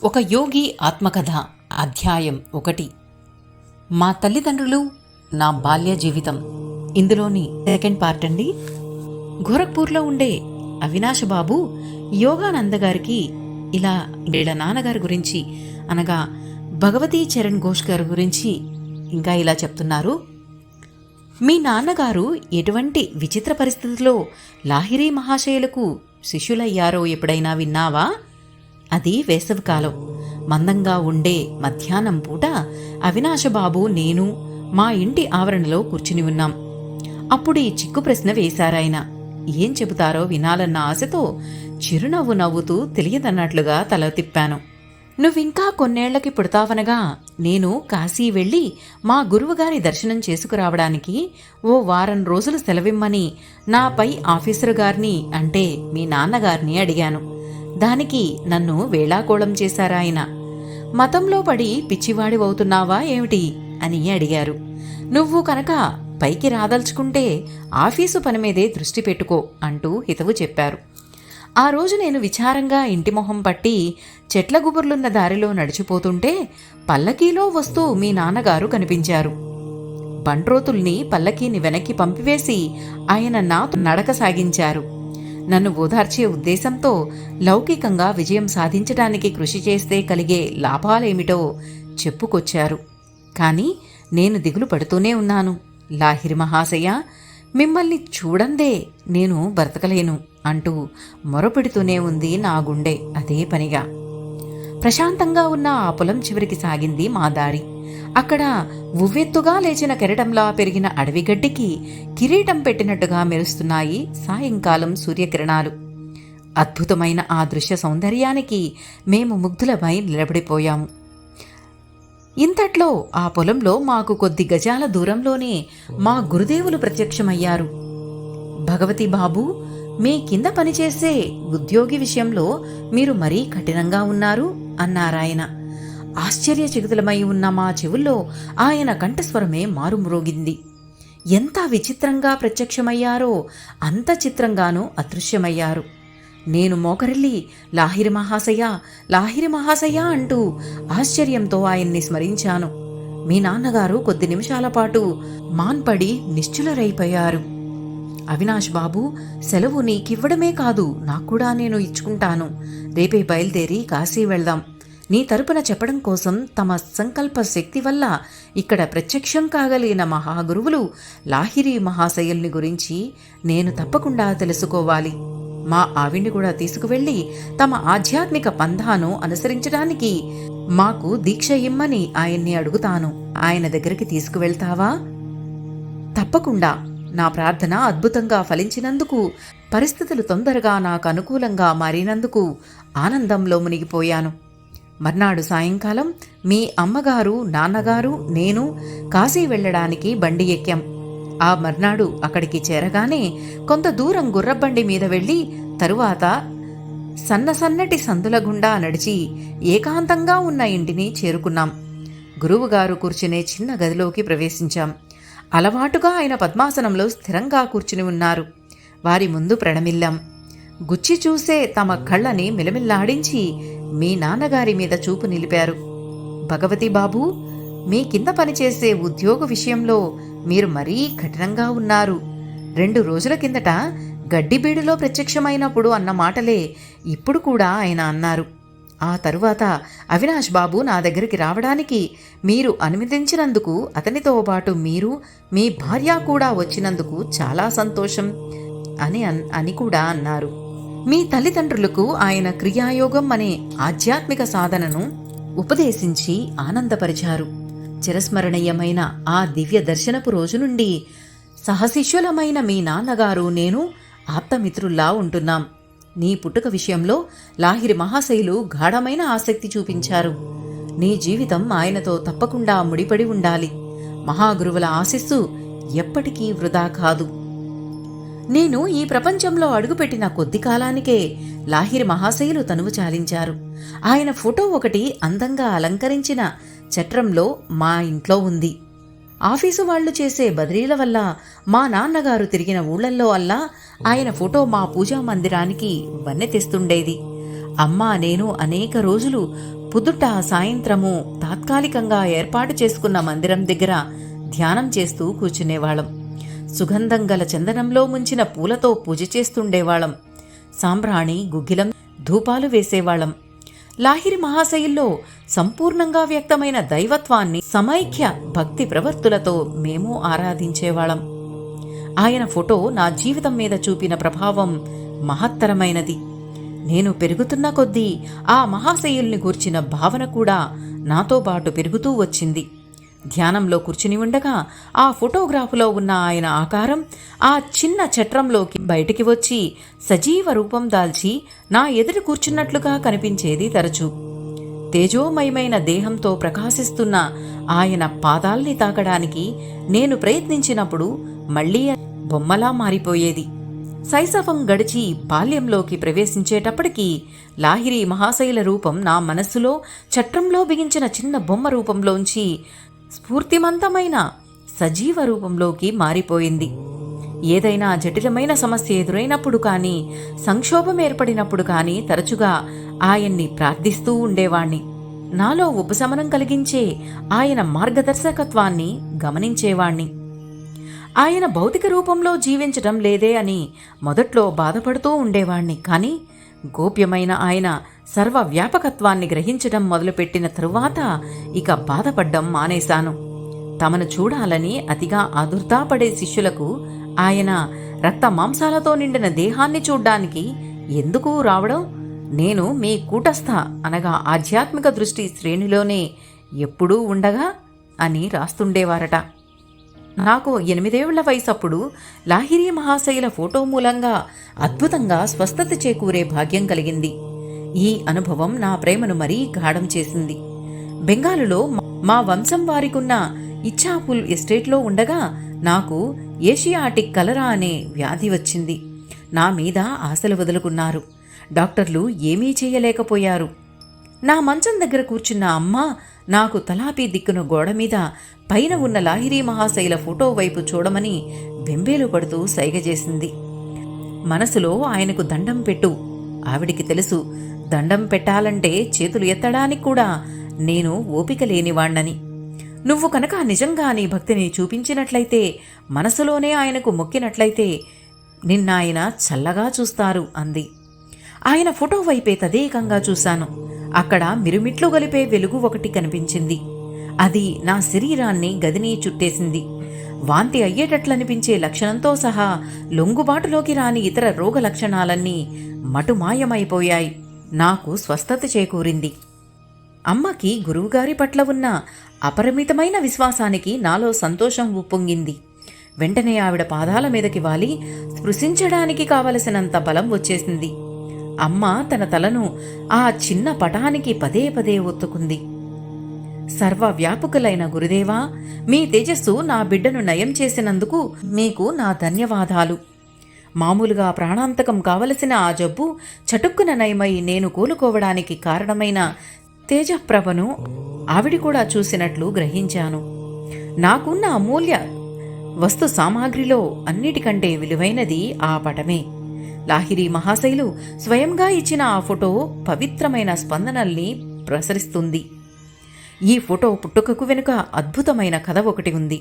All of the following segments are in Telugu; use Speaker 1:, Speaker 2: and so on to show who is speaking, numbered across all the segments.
Speaker 1: ఒక యోగి ఆత్మకథ అధ్యాయం 1. మా తల్లిదండ్రులు నా బాల్య జీవితం. ఇందులోని సెకండ్ పార్ట్ అండి. గోరఖ్పూర్లో ఉండే అవినాష్ బాబు యోగానంద గారికి ఇలా వీళ్ళ నాన్నగారి గురించి అనగా భగవతీ చరణ్ ఘోష్ గారి గురించి ఇంకా ఇలా చెప్తున్నారు. మీ నాన్నగారు ఎటువంటి విచిత్ర పరిస్థితుల్లో లాహిరీ మహాశయులకు శిష్యులయ్యారో ఎప్పుడైనా విన్నావా? అది వేసవికాలం. మందంగా ఉండే మధ్యాహ్నం పూట అవినాశబాబు నేను మా ఇంటి ఆవరణలో కూర్చుని ఉన్నాం. అప్పుడు ఈ చిక్కు ప్రశ్న వేశారాయన. ఏం చెబుతారో వినాలన్న ఆశతో చిరునవ్వు నవ్వుతూ తెలియదన్నట్లుగా తల తిప్పాను. నువ్వింకా కొన్నేళ్లకి పుడతావనగా నేను కాశీ వెళ్ళి మా గురువుగారి దర్శనం చేసుకురావడానికి ఓ వారం రోజులు సెలవిమ్మని నా పై ఆఫీసరు గారిని అంటే మీ నాన్నగారిని అడిగాను. దానికి నన్ను వేళాకోళం చేశారాయన. మతంలో పడి పిచ్చివాడివవుతున్నావా ఏమిటి అని అడిగారు. నువ్వు కనుక పైకి రాదలుచుకుంటే ఆఫీసు పని మీదే దృష్టి పెట్టుకో అంటూ హితవు చెప్పారు. ఆ రోజు నేను విచారంగా ఇంటి మొహం పట్టి చెట్ల గుబుర్లున్న దారిలో నడిచిపోతుంటే పల్లకీలో వస్తూ మీ నాన్నగారు కనిపించారు. బంట్రోతుల్ని పల్లకీని వెనక్కి పంపివేసి ఆయన నాతో నడక సాగించారు. నన్ను ఓదార్చే ఉద్దేశంతో లౌకికంగా విజయం సాధించడానికి కృషి చేస్తే కలిగే లాభాలేమిటో చెప్పుకొచ్చారు. కాని నేను దిగులు పడుతూనే ఉన్నాను. లాహిరి మహాశయ, మిమ్మల్ని చూడందే నేను బ్రతకలేను అంటూ మొరపెడుతూనే ఉంది నా గుండె అదే పనిగా. ప్రశాంతంగా ఉన్న ఆ పొలం చివరికి సాగింది మా దారి. అక్కడ ఉవ్వెత్తుగా లేచిన కెరటంలా పెరిగిన అడవిగడ్డికి కిరీటం పెట్టినట్టుగా మెరుస్తున్నాయి సాయంకాలం సూర్యకిరణాలు. అద్భుతమైన ఆ దృశ్య సౌందర్యానికి మేము ముగ్ధులమై నిలబడిపోయాము. ఇంతట్లో ఆ పొలంలో మాకు కొద్ది గజాల దూరంలోనే మా గురుదేవులు ప్రత్యక్షమయ్యారు. భగవతి బాబు, మీ కింద పనిచేసే ఉద్యోగి విషయంలో మీరు మరీ కఠినంగా ఉన్నారు అన్నారాయన. ఆశ్చర్యచకితులమై ఉన్న మా చెవుల్లో ఆయన కంఠస్వరమే మారుమ్రోగింది. ఎంత విచిత్రంగా ప్రత్యక్షమయ్యారో అంత చిత్రంగానూ అదృశ్యమయ్యారు. నేను మోకరిల్లి లాహిరి మహాశయ, లాహిరి మహాశయ అంటూ ఆశ్చర్యంతో ఆయన్ని స్మరించాను. మీ నాన్నగారు కొద్ది నిమిషాల పాటు మాన్పడి నిశ్చలురైపోయారు. అవినాష్ బాబు, సెలవు నీకివ్వడమే కాదు నాక్కూడా నేను ఇచ్చుకుంటాను. రేపే బయలుదేరి కాశీ వెళ్దాం. నీ తరపున చెప్పడం కోసం తమ సంకల్ప శక్తి వల్ల ఇక్కడ ప్రత్యక్షం కాగలిగిన మహాగురువులు లాహిరి మహాశయుల్ని గురించి నేను తప్పకుండా తెలుసుకోవాలి. మా ఆవిడ్ని కూడా తీసుకువెళ్లి తమ ఆధ్యాత్మిక పంథాను అనుసరించడానికి మాకు దీక్ష ఇమ్మని ఆయన్ని అడుగుతాను. ఆయన దగ్గరికి తీసుకువెళ్తావా? తప్పకుండా. నా ప్రార్థన అద్భుతంగా ఫలించినందుకు, పరిస్థితులు తొందరగా నాకు అనుకూలంగా మారినందుకు ఆనందంలో మునిగిపోయాను. మర్నాడు సాయంకాలం మీ అమ్మగారు, నాన్నగారు, నేను కాశీ వెళ్లడానికి బండి ఎక్కాం. ఆ మర్నాడు అక్కడికి చేరగానే కొంత దూరం గుర్రబండి మీద వెళ్లి తరువాత సన్నసన్నటి సందుల గుండా నడిచి ఏకాంతంగా ఉన్న ఇంటిని చేరుకున్నాం. గురువుగారు కూర్చునే చిన్న గదిలోకి ప్రవేశించాం. అలవాటుగా ఆయన పద్మాసనంలో స్థిరంగా కూర్చుని ఉన్నారు. వారి ముందు ప్రణమిల్లాం. గుచ్చి చూసే తమ కళ్ళని మిలమిల్లాడించి మీ నాన్నగారి మీద చూపు నిలిపారు. భగవతి బాబు, మీ కింద పనిచేసే ఉద్యోగ విషయంలో మీరు మరీ కఠినంగా ఉన్నారు. 2 రోజుల కిందట గడ్డిబీడులో ప్రత్యక్షమైనప్పుడు అన్న మాటలే ఇప్పుడు కూడా ఆయన అన్నారు. ఆ తరువాత అవినాష్ బాబు నా దగ్గరికి రావడానికి మీరు అనుమతించినందుకు, అతనితో పాటు మీరు, మీ భార్య కూడా వచ్చినందుకు చాలా సంతోషం అని కూడా అన్నారు. మీ తల్లిదండ్రులకు ఆయన క్రియాయోగం అనే ఆధ్యాత్మిక సాధనను ఉపదేశించి ఆనందపరిచారు. చిరస్మరణీయమైన ఆ దివ్య దర్శనపు రోజు నుండి సహశిష్యులమైన మీ నాన్నగారు నేను ఆప్తమిత్రుల్లా ఉంటున్నాం. నీ పుట్టుక విషయంలో లాహిరి మహాశయులు గాఢమైన ఆసక్తి చూపించారు. నీ జీవితం ఆయనతో తప్పకుండా ముడిపడి ఉండాలి. మహాగురువుల ఆశీస్సు ఎప్పటికీ వృధా కాదు. నేను ఈ ప్రపంచంలో అడుగుపెట్టిన కొద్ది కాలానికే లాహిరి మహాశయులు తనువు చాలించారు. ఆయన ఫోటో ఒకటి అందంగా అలంకరించిన చట్రంలో మా ఇంట్లో ఉంది. ఆఫీసు వాళ్లు చేసే బదిలీల వల్ల మా నాన్నగారు తిరిగిన ఊళ్ళల్లో అల్లా ఆయన ఫోటో మా పూజా మందిరానికి వన్నె తెస్తుండేది. అమ్మా నేను అనేక రోజులు పొద్దుట సాయంత్రము తాత్కాలికంగా ఏర్పాటు చేసుకున్న మందిరం దగ్గర ధ్యానం చేస్తూ కూర్చునేవాళ్ళం. సుగంధం గల చందనంలో ముంచిన పూలతో పూజ చేస్తుండేవాళ్ళం. సాంబ్రాణి, గుగ్గిలం, ధూపాలు వేసేవాళ్ళం. లాహిరి మహాశయుల్లో సంపూర్ణంగా వ్యక్తమైన దైవత్వాన్ని సమైక్య భక్తి ప్రవర్తులతో మేము ఆరాధించేవాళ్ళం. ఆయన ఫోటో నా జీవితం మీద చూపిన ప్రభావం మహత్తరమైనది. నేను పెరుగుతున్న కొద్దీ ఆ మహాశయుల్ని గూర్చిన భావన కూడా నాతో పాటు పెరుగుతూ వచ్చింది. ధ్యానంలో కూర్చుని ఉండగా ఆ ఫోటోగ్రాఫులో ఉన్న ఆయన ఆకారం ఆ చిన్న చట్రంలోకి బయటికి వచ్చి సజీవ రూపం దాల్చి నా ఎదురు కూర్చున్నట్లుగా కనిపించేది తరచూ. తేజోమయమైన దేహంతో ప్రకాశిస్తున్న ఆయన పాదాల్ని తాకడానికి నేను ప్రయత్నించినప్పుడు మళ్లీ బొమ్మలా మారిపోయేది. శైశవం గడిచి బాల్యంలోకి ప్రవేశించేటప్పటికీ లాహిరి మహాశైల రూపం నా మనస్సులో చట్రంలో బిగించిన చిన్న బొమ్మ రూపంలోంచి స్ఫూర్తిమంతమైన సజీవ రూపంలోకి మారిపోయింది. ఏదైనా జటిలమైన సమస్య ఎదురైనప్పుడు కానీ, సంక్షోభం ఏర్పడినప్పుడు కానీ తరచుగా ఆయన్ని ప్రార్థిస్తూ ఉండేవాణ్ణి. నాలో ఉపశమనం కలిగించే ఆయన మార్గదర్శకత్వాన్ని గమనించేవాణ్ణి. ఆయన భౌతిక రూపంలో జీవించటం లేదే అని మొదట్లో బాధపడుతూ ఉండేవాణ్ణి. కానీ గోప్యమైన ఆయన సర్వవ్యాపకత్వాన్ని గ్రహించడం మొదలుపెట్టిన తరువాత ఇక బాధపడ్డం మానేశాను. తమను చూడాలని అతిగా ఆదుర్దాపడే శిష్యులకు ఆయన రక్త మాంసాలతో నిండిన దేహాన్ని చూడ్డానికి ఎందుకు రావడం? నేను మీ కూటస్థ అనగా ఆధ్యాత్మిక దృష్టి శ్రేణిలోనే ఎప్పుడూ ఉండగా అని రాస్తుండేవారట. నాకు 8 ఏళ్ల వయసప్పుడు లాహిరి మహాశైల ఫోటో మూలంగా అద్భుతంగా స్వస్థత చేకూరే భాగ్యం కలిగింది. ఈ అనుభవం నా ప్రేమను మరీ గాఢం చేసింది. బెంగాలులో మా వంశం వారికున్న ఇచ్చాపుల్ ఎస్టేట్లో ఉండగా నాకు ఏషియాటిక్ కలరా అనే వ్యాధి వచ్చింది. నా మీద ఆశలు వదులుకున్నారు. డాక్టర్లు ఏమీ చేయలేకపోయారు. నా మంచం దగ్గర కూర్చున్న అమ్మ నాకు తలాపీ దిక్కున గోడ మీద పైన ఉన్న లాహిరి మహాశైల ఫోటో వైపు చూడమని బెంబేలు పడుతూ సైగ చేసింది. మనసులో ఆయనకు దండం పెట్టు. ఆవిడికి తెలుసు, దండం పెట్టాలంటే చేతులు ఎత్తడానికి కూడా నేను ఓపిక లేనివాణ్ణని. నువ్వు కనుక నిజంగా నీ భక్తిని చూపించినట్లయితే, మనసులోనే ఆయనకు మొక్కినట్లయితే నిన్నాయన చల్లగా చూస్తారు అంది. ఆయన ఫోటో వైపే తదేకంగా చూశాను. అక్కడ మిరుమిట్లు గలిపే వెలుగు ఒకటి కనిపించింది. అది నా శరీరాన్ని గదిని చుట్టేసింది. వాంతి అయ్యేటట్లనిపించే లక్షణంతో సహా లొంగుబాటులోకి రాని ఇతర రోగ లక్షణాలన్నీ మటుమాయమైపోయాయి. నాకు స్వస్థత చేకూరింది. అమ్మకి గురువుగారి పట్ల ఉన్న అపరిమితమైన విశ్వాసానికి నాలో సంతోషం ఉప్పొంగింది. వెంటనే ఆవిడ పాదాల మీదకి వాలి స్పృశించడానికి కావలసినంత బలం వచ్చేసింది. అమ్మ తన తలను ఆ చిన్న పటానికి పదే పదే ఒత్తుకుంది. సర్వవ్యాపకులైన గురుదేవా, మీ తేజస్సు నా బిడ్డను నయం చేసినందుకు మీకు నా ధన్యవాదాలు. మామూలుగా ప్రాణాంతకం కావలసిన ఆ జబ్బు చటుక్కున నయమై నేను కోలుకోవడానికి కారణమైన తేజప్రభను ఆవిడి కూడా చూసినట్లు గ్రహించాను. నాకున్న అమూల్య వస్తు సామాగ్రిలో అన్నిటికంటే విలువైనది ఆ పటమే. లాహిరి మహాశైలు స్వయంగా ఇచ్చిన ఆ ఫోటో పవిత్రమైన స్పందనల్ని ప్రసరిస్తుంది. ఈ ఫోటో పుట్టుకకు వెనుక అద్భుతమైన కథ ఒకటి ఉంది.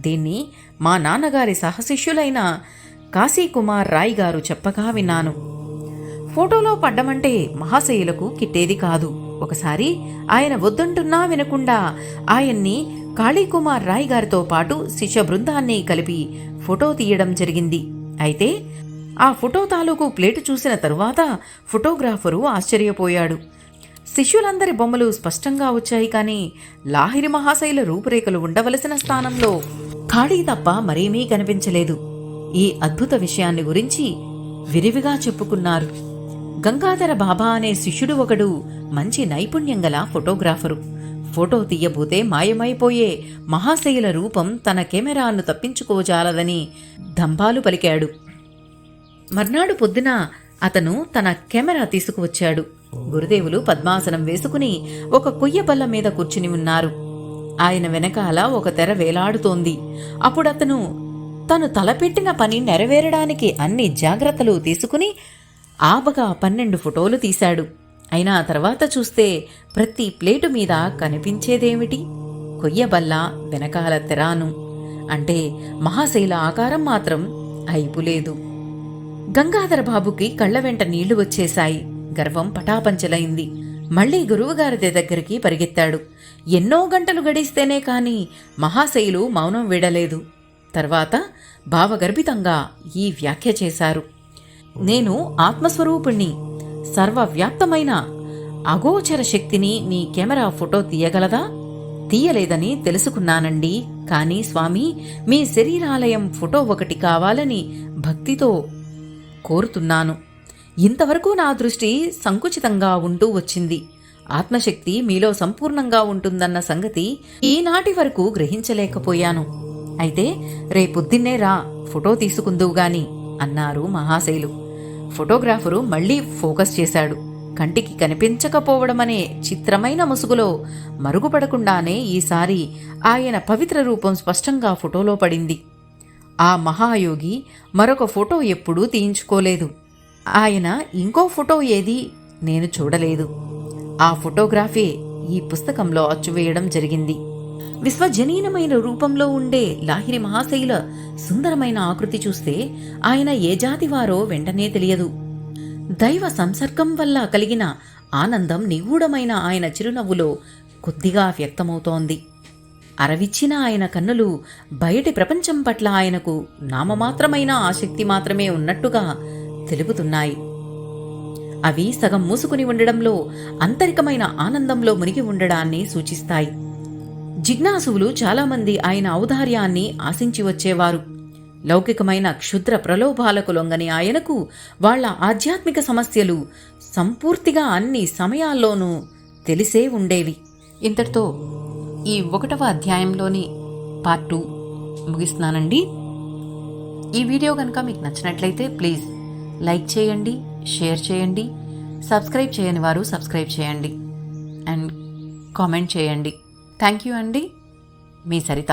Speaker 1: దీన్ని మా నాన్నగారి సహశిష్యులైన కాశీకుమార్ రాయ్ గారు చెప్పగా విన్నాను. ఫోటోలో పడ్డమంటే మహాశయులకు కిట్టేది కాదు. ఒకసారి ఆయన వద్దంటున్నా వినకుండా ఆయన్ని కాళీకుమార్ రాయ్ గారితో పాటు శిష్య బృందాన్ని కలిపి ఫోటో తీయడం జరిగింది. అయితే ఆ ఫోటో తాలూకు ప్లేటు చూసిన తరువాత ఫోటోగ్రాఫరు ఆశ్చర్యపోయాడు. శిష్యులందరి బొమ్మలు స్పష్టంగా వచ్చాయి, కానీ లాహిరి మహాశైల రూపురేఖలు ఉండవలసిన స్థానంలో ఖాళీ తప్ప మరేమీ కనిపించలేదు. ఈ అద్భుత విషయాన్ని గురించి విరివిగా చెప్పుకున్నారు. గంగాధర బాబా అనే శిష్యుడు ఒకడు మంచి నైపుణ్యం గల ఫోటోగ్రాఫరు. ఫోటో తీయబోతే మాయమైపోయే మహాశైల రూపం తన కెమెరాను తప్పించుకోజాలదని దంబాలు పలికాడు. మర్నాడు పొద్దున అతను తన కెమెరా తీసుకువచ్చాడు. గురుదేవులు పద్మాసనం వేసుకుని ఒక కొయ్య బల్ల మీద కూర్చుని ఉన్నారు. ఆయన వెనకాల ఒక తెర వేలాడుతోంది. అప్పుడతను తను తలపెట్టిన పని నెరవేరడానికి అన్ని జాగ్రత్తలు తీసుకుని ఆబగా 12 ఫోటోలు తీశాడు. అయినా తర్వాత చూస్తే ప్రతి ప్లేటు మీద కనిపించేదేమిటి? కొయ్యబల్ల వెనకాల తెరాను. అంటే మహాశైల ఆకారం మాత్రం అయిపులేదు. గంగాధర బాబుకి కళ్ల వెంట నీళ్లు వచ్చేశాయి. గర్వం పటాపంచలైంది. మళ్లీ గురువుగారి దగ్గరికి పరిగెత్తాడు. ఎన్నో గంటలు గడిస్తేనే కాని మహాశైలు మౌనం వీడలేదు. తర్వాత భావగర్భితంగా ఈ వ్యాఖ్య చేశారు: నేను ఆత్మస్వరూపుణ్ణి. సర్వవ్యాప్తమైన అగోచర శక్తిని నీ కెమెరా ఫోటో తీయగలదా? తీయలేదని తెలుసుకున్నానండి. కానీ స్వామి, మీ శరీరాలయం ఫోటో ఒకటి కావాలని భక్తితో కోరుతున్నాను. ఇంతవరకు నా దృష్టి సంకుచితంగా ఉంటూ వచ్చింది. ఆత్మశక్తి మీలో సంపూర్ణంగా ఉంటుందన్న సంగతి ఈనాటి వరకు గ్రహించలేకపోయాను. అయితే రేపొద్దున్నే రా, ఫోటో తీసుకుందువుగాని అన్నారు మహాశైలు. ఫోటోగ్రాఫరు మళ్లీ ఫోకస్ చేశాడు. కంటికి కనిపించకపోవడమనే చిత్రమైన ముసుగులో మరుగుపడకుండానే ఈసారి ఆయన పవిత్ర రూపం స్పష్టంగా ఫోటోలో పడింది. ఆ మహాయోగి మరొక ఫోటో ఎప్పుడూ తీయించుకోలేదు. ఆయన ఇంకో ఫోటో ఏదీ నేను చూడలేదు. ఆ ఫోటోగ్రాఫే ఈ పుస్తకంలో అచ్చువేయడం జరిగింది. విశ్వజనీనమైన రూపంలో ఉండే లాహిరి మహాశైల సుందరమైన ఆకృతి చూస్తే ఆయన ఏ జాతివారో వెంటనే తెలియదు. దైవ సంసర్గం వల్ల కలిగిన ఆనందం నిగూఢమైన ఆయన చిరునవ్వులో కొద్దిగా వ్యక్తమవుతోంది. అరవిచ్చిన ఆయన కన్నులు బయటి ప్రపంచం పట్ల ఆయనకు నామమాత్రమైన ఆసక్తి మాత్రమే ఉన్నట్టుగా తెలుపుతున్నాయి. అవి సగం మూసుకుని ఉండడంలో, ఆంతరికమైన ఆనందంలో మునిగి ఉండడాన్ని సూచిస్తాయి. జిజ్ఞాసువులు చాలామంది ఆయన ఔదార్యాన్ని ఆశించి వచ్చేవారు. లౌకికమైన క్షుద్ర ప్రలోభాలకు లొంగని ఆయనకు వాళ్ల ఆధ్యాత్మిక సమస్యలు సంపూర్తిగా అన్ని సమయాల్లోనూ తెలిసే ఉండేవి. ఇంతటితో ఈ 1వ అధ్యాయంలోని పార్ట్ 2 ముగిస్తున్నానండి. ఈ వీడియో కనుక మీకు నచ్చినట్లయితే ప్లీజ్ లైక్ చేయండి, షేర్ చేయండి, సబ్స్క్రైబ్ చేయని వారు సబ్స్క్రైబ్ చేయండి అండ్ కామెంట్ చేయండి. థ్యాంక్ యూ అండి. మీ సరిత.